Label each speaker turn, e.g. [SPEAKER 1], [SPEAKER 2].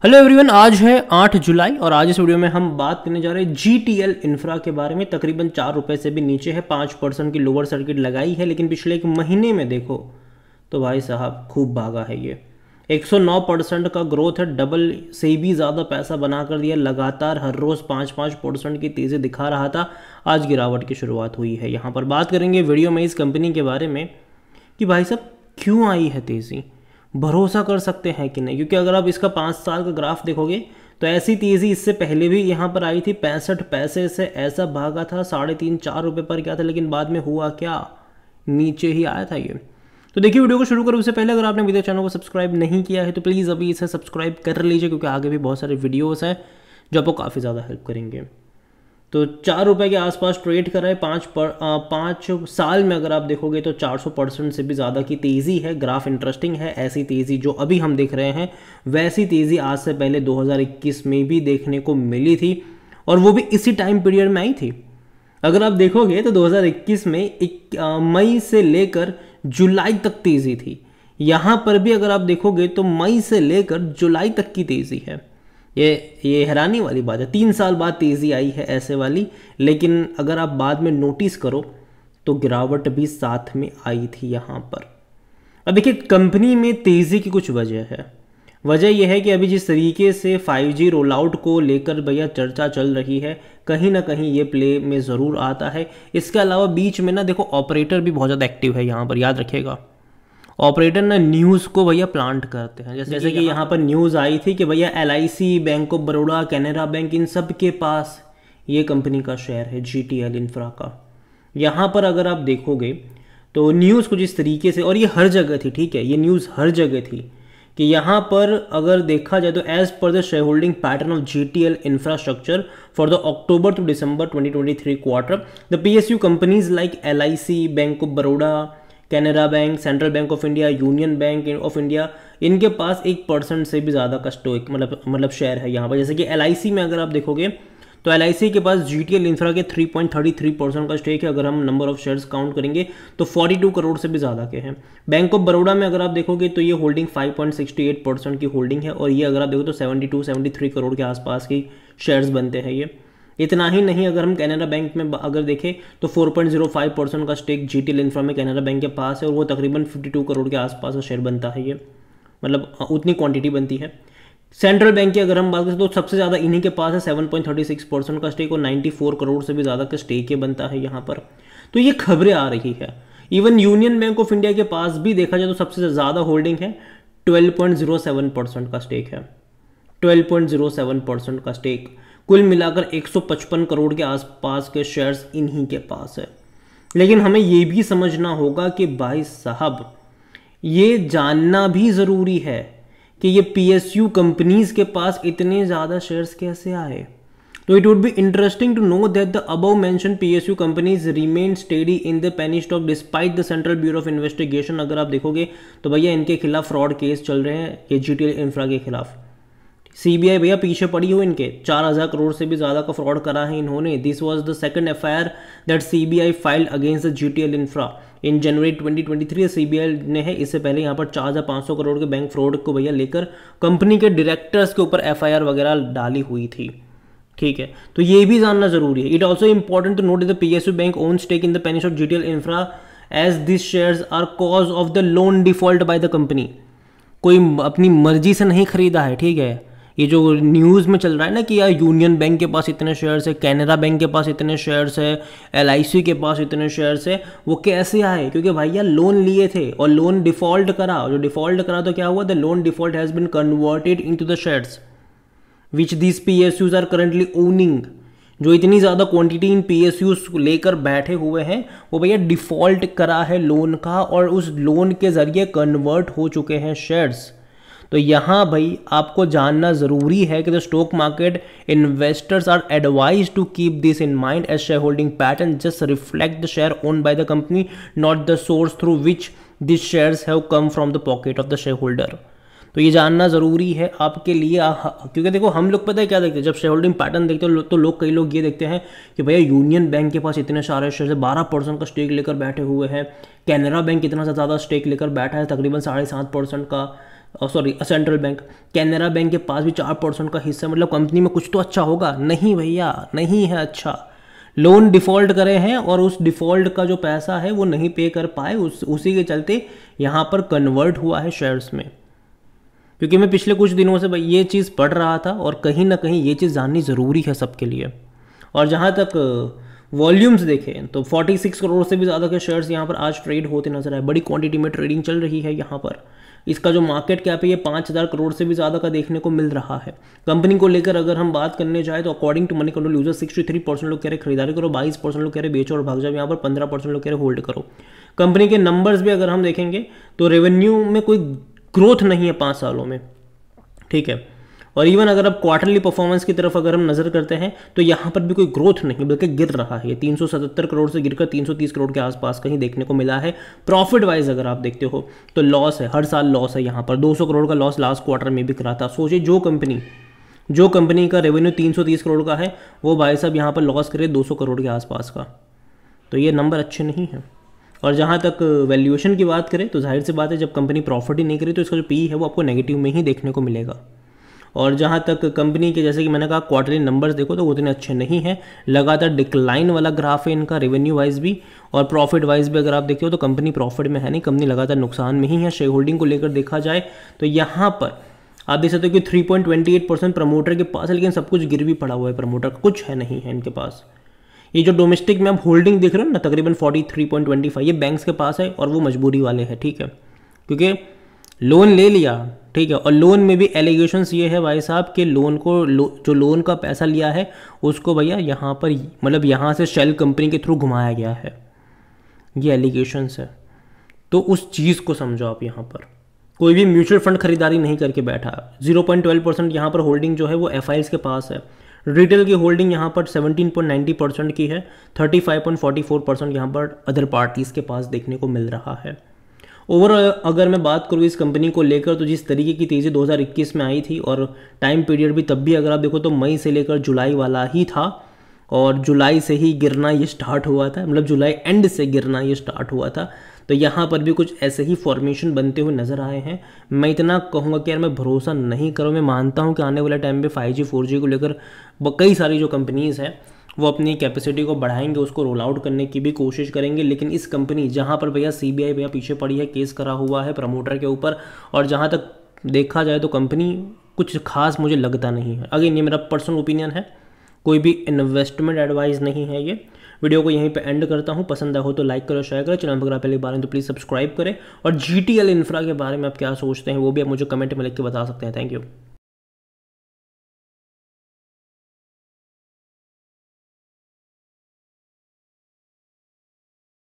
[SPEAKER 1] Hello everyone, आज है 8 जुलाई और आज इस वीडियो में हम बात करने जा रहे हैं GTL इंफ्रा के बारे में। तकरीबन 4 रुपये से भी नीचे है, 5% की लोअर सर्किट लगाई है, लेकिन पिछले एक महीने में देखो तो भाई साहब खूब भागा है ये। 109% का ग्रोथ है, डबल से भी ज़्यादा पैसा बना कर दिया। लगातार हर रोज़ 5% की तेज़ी दिखा रहा था, आज गिरावट की शुरुआत हुई है। यहाँ पर बात करेंगे वीडियो में इस कंपनी के बारे में कि भाई साहब क्यों आई है तेज़ी, भरोसा कर सकते हैं कि नहीं। क्योंकि अगर आप इसका 5 साल का ग्राफ देखोगे तो ऐसी तेज़ी इससे पहले भी यहाँ पर आई थी। 65 पैसे से ऐसा भागा था, 3.5-4 रुपये पर क्या था, लेकिन बाद में हुआ क्या, नीचे ही आया था ये। तो देखिए, वीडियो को शुरू करो उससे पहले अगर आपने अभी तक चैनल को सब्सक्राइब नहीं किया है तो प्लीज़ अभी इसे सब्सक्राइब कर लीजिए, क्योंकि आगे भी बहुत सारे वीडियोज़ हैं जो आपको काफ़ी ज़्यादा हेल्प करेंगे। तो 4 रुपये के आसपास ट्रेड कर रहा है। 5 साल में अगर आप देखोगे तो 400% से भी ज़्यादा की तेज़ी है। ग्राफ इंटरेस्टिंग है। ऐसी तेज़ी जो अभी हम देख रहे हैं वैसी तेज़ी आज से पहले 2021 में भी देखने को मिली थी, और वो भी इसी टाइम पीरियड में आई थी। अगर आप देखोगे तो 2021 में मई से लेकर जुलाई तक तेज़ी थी। यहाँ पर भी अगर आप देखोगे तो मई से लेकर जुलाई तक की तेज़ी है। ये हैरानी वाली बात है। 3 साल बाद तेज़ी आई है ऐसे वाली, लेकिन अगर आप बाद में नोटिस करो तो गिरावट भी साथ में आई थी यहाँ पर। अब देखिए, कंपनी में तेज़ी की कुछ वजह है। वजह यह है कि अभी जिस तरीके से 5G रोल आउट को लेकर भैया चर्चा चल रही है, कहीं ना कहीं ये प्ले में ज़रूर आता है। इसके अलावा बीच में ना देखो, ऑपरेटर भी बहुत ज़्यादा एक्टिव है यहाँ पर, याद रखिएगा। ऑपरेटर ना न्यूज़ को भैया प्लांट करते हैं। जैसे कि यहाँ पर न्यूज़ आई थी कि भैया LIC, bank of Baroda, Canara bank, इन सब के पास ये कंपनी का शेयर है GTL इंफ्रा का। यहाँ पर अगर आप देखोगे तो न्यूज़ कुछ इस तरीके से, और ये हर जगह थी, ठीक है, ये न्यूज़ हर जगह थी कि यहाँ पर अगर देखा जाए तो as per the share holding pattern of GTL infrastructure for the October to December 2023 quarter, the PSU companies like LIC, bank of Baroda, Canara bank, central bank of India, union bank of India, इनके पास 1% से भी ज़्यादा का stock मतलब share है यहाँ पर। जैसे कि LIC में अगर आप देखोगे तो LIC के पास GTL इंफ्रा के 3.33% का स्टेक है। अगर हम नंबर ऑफ शेयर्स काउंट करेंगे तो 42 करोड़ से भी ज़्यादा के हैं। बैंक ऑफ बड़ौदा में अगर आप देखोगे तो ये होल्डिंग 5.68% की होल्डिंग है, और ये अगर आप देखो तो 72-73 करोड़ के आसपास की शेयर्स बनते हैं ये। इतना ही नहीं, अगर हम कैनरा बैंक में अगर देखें तो 4.05% का स्टेक GTL इंफ्रा में कैनरा बैंक के पास है, और वो तकरीबन 52 करोड़ के आसपास का शेयर बनता है ये, मतलब उतनी क्वांटिटी बनती है। सेंट्रल बैंक की अगर हम बात करें तो सबसे ज़्यादा इन्हीं के पास है, 7.36% का स्टेक, और 94 करोड़ से भी ज़्यादा का स्टेक बनता है यहाँ पर। तो ये खबरें आ रही है। Even union bank of India के पास भी देखा जाए तो सबसे ज़्यादा होल्डिंग है, 12.07% का स्टेक है। 12.07% का स्टेक, कुल मिलाकर 155 करोड़ के आसपास के शेयर्स इन्हीं के पास है। लेकिन हमें ये भी समझना होगा कि भाई साहब, ये जानना भी ज़रूरी है कि ये PSU कंपनीज के पास इतने ज़्यादा शेयर्स कैसे आए। तो it would be interesting to know that the above mention PSU companies remain steady in the penny stock despite the central bureau of investigation. अगर आप देखोगे तो भैया इनके खिलाफ फ्रॉड केस चल रहे हैं, ये GTL इंफ्रा के खिलाफ। CBI भैया पीछे पड़ी हो इनके, 4000 करोड़ से भी ज़्यादा का फ्रॉड करा है इन्होंने। This was the second FIR that CBI filed against the GTL infra in January 2023। CBI ने है, इससे पहले यहाँ पर 4500 करोड़ के बैंक फ्रॉड को भैया लेकर कंपनी के डायरेक्टर्स के ऊपर FIR वगैरह डाली हुई थी, ठीक है। तो ये भी जानना जरूरी है। It also important to note the PSU bank own stake in the penny stock GTL infra as this shares are cause of the loan default by the company. कोई अपनी मर्जी से नहीं खरीदा है, ठीक है। ये जो न्यूज़ में चल रहा है ना कि यार यूनियन बैंक के पास इतने शेयर्स है, कैनरा बैंक के पास इतने शेयर्स है, LIC के पास इतने शेयर्स है, वो कैसे आए? क्योंकि भैया लोन लिए थे और लोन डिफ़ॉल्ट करा, और जो डिफ़ॉल्ट करा तो क्या हुआ, the loan default has been converted into the shares which this PSUs are currently owning. जो इतनी ज़्यादा क्वांटिटी इन PSUs लेकर बैठे हुए हैं वो भैया डिफ़ॉल्ट करा है लोन का, और उस लोन के ज़रिए कन्वर्ट हो चुके हैं शेयर्स। तो यहाँ भाई आपको जानना ज़रूरी है कि the stock market investors are advise to keep this in mind as share holding pattern just reflect the share own by the company, not the source through which this shares have come from the pocket of the share holder. तो ये जानना ज़रूरी है आपके लिए, क्योंकि देखो हम लोग पता है क्या देखते हैं, जब शेयर होल्डिंग पैटर्न देखते हैं तो कई लोग ये देखते हैं कि भैया यूनियन बैंक के पास इतने सारे शेयर है, 12% का स्टेक लेकर बैठे हुए हैं। कैनरा बैंक इतना ज़्यादा स्टेक लेकर बैठा है, तकरीबन 7.5% का। Sorry central bank, Canara bank के पास भी 4% का हिस्सा, मतलब कंपनी में कुछ तो अच्छा होगा। नहीं भैया, नहीं है अच्छा। लोन डिफ़ॉल्ट करे हैं और उस डिफ़ॉल्ट का जो पैसा है वो नहीं पे कर पाए, उसी के चलते यहाँ पर कन्वर्ट हुआ है शेयर्स में। क्योंकि मैं पिछले कुछ दिनों से भाई ये चीज़ पढ़ रहा था और कहीं ना कहीं ये चीज़ जाननी ज़रूरी है सबके लिए। और जहाँ तक वॉल्यूम्स देखें तो 46 करोड़ से भी ज़्यादा के शेयर्स यहाँ पर आज ट्रेड होते नजर आए, बड़ी क्वांटिटी में ट्रेडिंग चल रही है यहाँ पर। इसका जो मार्केट कैप है ये 5000 करोड़ से भी ज़्यादा का देखने को मिल रहा है। कंपनी को लेकर अगर हम बात करने जाए तो according to money control user 63% लोग कह रहे खरीदारी करो, 22% लोग कह रहे बेचो और भाग जाओ, यहाँ पर 15% लोग कह रहे होल्ड करो। कंपनी के नंबर्स भी अगर हम देखेंगे तो रेवेन्यू में कोई ग्रोथ नहीं है 5 सालों में, ठीक है। और इवन अगर अब क्वार्टरली परफॉर्मेंस की तरफ अगर हम नज़र करते हैं तो यहाँ पर भी कोई ग्रोथ नहीं, बल्कि गिर रहा है। 377 करोड़ से गिरकर 330 करोड़ के आसपास कहीं देखने को मिला है। प्रॉफिट वाइज अगर आप देखते हो तो लॉस है, हर साल लॉस है। यहाँ पर 200 करोड़ का लॉस लास्ट क्वार्टर में बिक रहा था। सोचिए जो कंपनी का रेवेन्यू 330 करोड़ का है वो भाई साहब यहाँ पर लॉस करे 200 करोड़ के आसपास का, तो ये नंबर अच्छे नहीं हैं। और जहाँ तक वैल्यूएशन की बात करें तो जाहिर सी बात है जब कंपनी प्रॉफिट ही नहीं करी तो इसका जो पी है वो आपको नेगेटिव में ही देखने को मिलेगा। और जहाँ तक कंपनी के, जैसे कि मैंने कहा, क्वार्टरली नंबर्स देखो तो वो उतने अच्छे नहीं हैं, लगातार डिक्लाइन वाला ग्राफ है इनका, रेवेन्यू वाइज भी और प्रॉफिट वाइज भी अगर आप देखते हो तो कंपनी प्रॉफिट में है नहीं, कंपनी लगातार नुकसान में ही है। शेयर होल्डिंग को लेकर देखा जाए तो यहाँ पर आप देख सकते हो कि 3.28% प्रमोटर के पास है, लेकिन सब कुछ गिर भी पड़ा हुआ है, प्रमोटर का कुछ है नहीं है इनके पास। ये जो डोमेस्टिक में आप होल्डिंग देख रहे हो ना, तकरीबन 43.25, ये बैंक्स के पास है और वो मजबूरी वाले हैं, ठीक है, क्योंकि लोन ले लिया, ठीक है। और लोन में भी एलिगेशंस ये है भाई साहब कि लोन को जो लोन का पैसा लिया है उसको भैया यहाँ पर मतलब यहाँ से शेल कंपनी के थ्रू घुमाया गया है, ये एलिगेशंस है। तो उस चीज़ को समझो आप। यहाँ पर कोई भी म्यूचुअल फंड खरीदारी नहीं करके बैठा। 0.12% यहाँ पर होल्डिंग जो है वो एफआईज के पास है। रिटेल की होल्डिंग यहाँ पर 17.90% की है। 35.44% यहाँ पर अदर पार्टीज़ के पास देखने को मिल रहा है। ओवरऑल अगर मैं बात करूँ इस कंपनी को लेकर तो जिस तरीके की तेज़ी 2021 में आई थी और टाइम पीरियड भी तब भी अगर आप देखो तो मई से लेकर जुलाई वाला ही था, और जुलाई से ही गिरना ये स्टार्ट हुआ था, मतलब जुलाई एंड से गिरना ये स्टार्ट हुआ था। तो यहाँ पर भी कुछ ऐसे ही फॉर्मेशन बनते हुए नज़र आए हैं। मैं इतना कहूँगा कि यार मैं भरोसा नहीं करूँ। मैं मानता हूँ कि आने वाले टाइम में 5G 4G को लेकर कई सारी जो कंपनीज़ हैं वो अपनी कैपेसिटी को बढ़ाएंगे, उसको रोल आउट करने की भी कोशिश करेंगे। लेकिन इस कंपनी जहाँ पर भैया CBI भैया पीछे पड़ी है, केस करा हुआ है प्रमोटर के ऊपर, और जहाँ तक देखा जाए तो कंपनी कुछ खास मुझे लगता नहीं है। अगेन ये मेरा पर्सनल ओपिनियन है, कोई भी इन्वेस्टमेंट एडवाइस नहीं है ये। वीडियो को यहीं पे एंड करता हूँ। पसंद आया हो तो लाइक करो, शेयर करो, चैनल पर अगर पहली बार हैं तो प्लीज़ सब्सक्राइब करें। और GTL इंफ्रा के बारे में आप क्या सोचते हैं वो भी आप मुझे कमेंट में लिख के बता सकते हैं। Thank you.